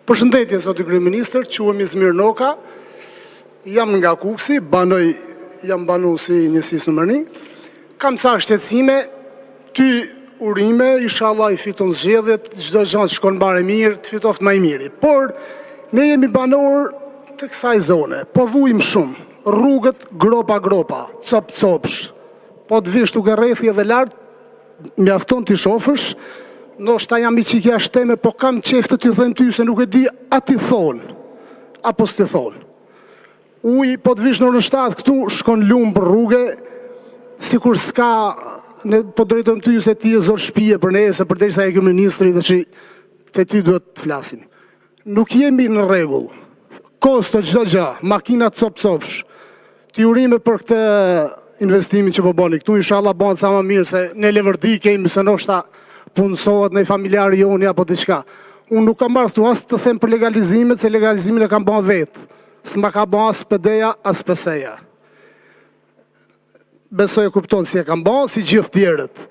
Përshëndetje, zoti kryeministër, quhem Izmir Noka, jam nga Kuksi, jam banuesi i njësisë numër 1. Kam ca shqetësime, ty urime, inshallah i fiton zgjedhjet, çdo gjë të shkon bare mirë, të fitoft më i miri. Por ne jemi banor të kësaj zone, po vujmë shumë, rrugët gropa, copsh. Po të vish tuk e rrethi edhe lart, mjafton t'i shofësh. Ndoshta jam i qikja shteme, po kam qef të t'i them ty se nuk e di a t'i thonë, apo s'ti thonë. Uj, po të vish në orën 7 këtu, shkon lumë për rrugë, sikur s'ka, po drejton ty se ti e zor shpije për ne, se përderisa e kryeministri dhe që te ty duhet të flasim. Nuk jemi në rregull. Kosto çdo gjë, makinat copsh. Ti urime për këtë investimin që po bëni këtu, inshallah bëhen sa më mirë se ne Levërdi kemi se ndoshta punësohet në familjari joni apo diçka. Unë nuk kam marrë këtu as të them për legalizimet, se legalizimin e kam bën vetë. S'ma ka bën as PD-ja, as PS-ja. Besoj e kupton si e kam bën, si gjithë tjerët.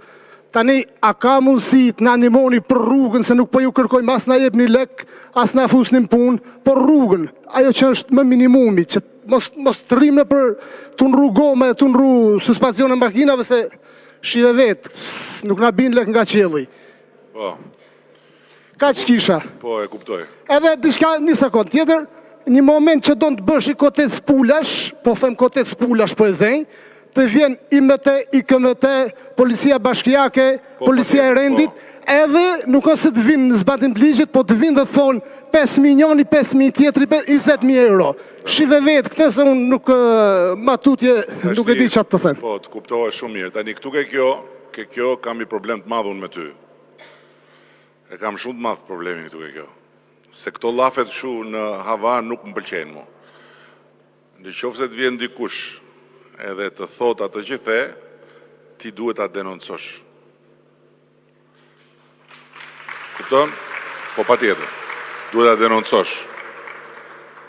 Tani, a ka mundësi të na ndihmoni për rrugën, se nuk po ju kërkojmë as na jepni lek, as na fusnim punë, por rrugën, ajo që është më minimumi, që mos të rrimë për të rrugome, të suspensione makinave, se shive vetë, nuk na bin lek nga qielli. Po. Ka që kisha. Po, e kuptoj. Edhe diçka një sekond tjetër, një moment që do të bësh i kotet spulash, po them kotet spulash po e zënj, të vjen IMT, IKMT, policia bashkiake, policia e rendit, edhe nuk ose të vinë në zbatim të ligjit, po të vinë dhe të thonë 5 milioni, 5.000 tjetëri, 20.000 euro. Shive vetë, këte se unë nuk matutje, nuk e di qatë të them. Po, të kuptohet shumë mirë. Tani, këtu ke kjo, kam i problem të madhun me ty. E kam shumë të madhë problemin këtu ke kjo. Se këto lafet shu në hava nuk më pëlqenë mu. Në qofë se të vjen dikush edhe të thot atë që the, ti duhet ta denoncosh. Kupton? Po pa tjetër. Duhet ta denoncosh.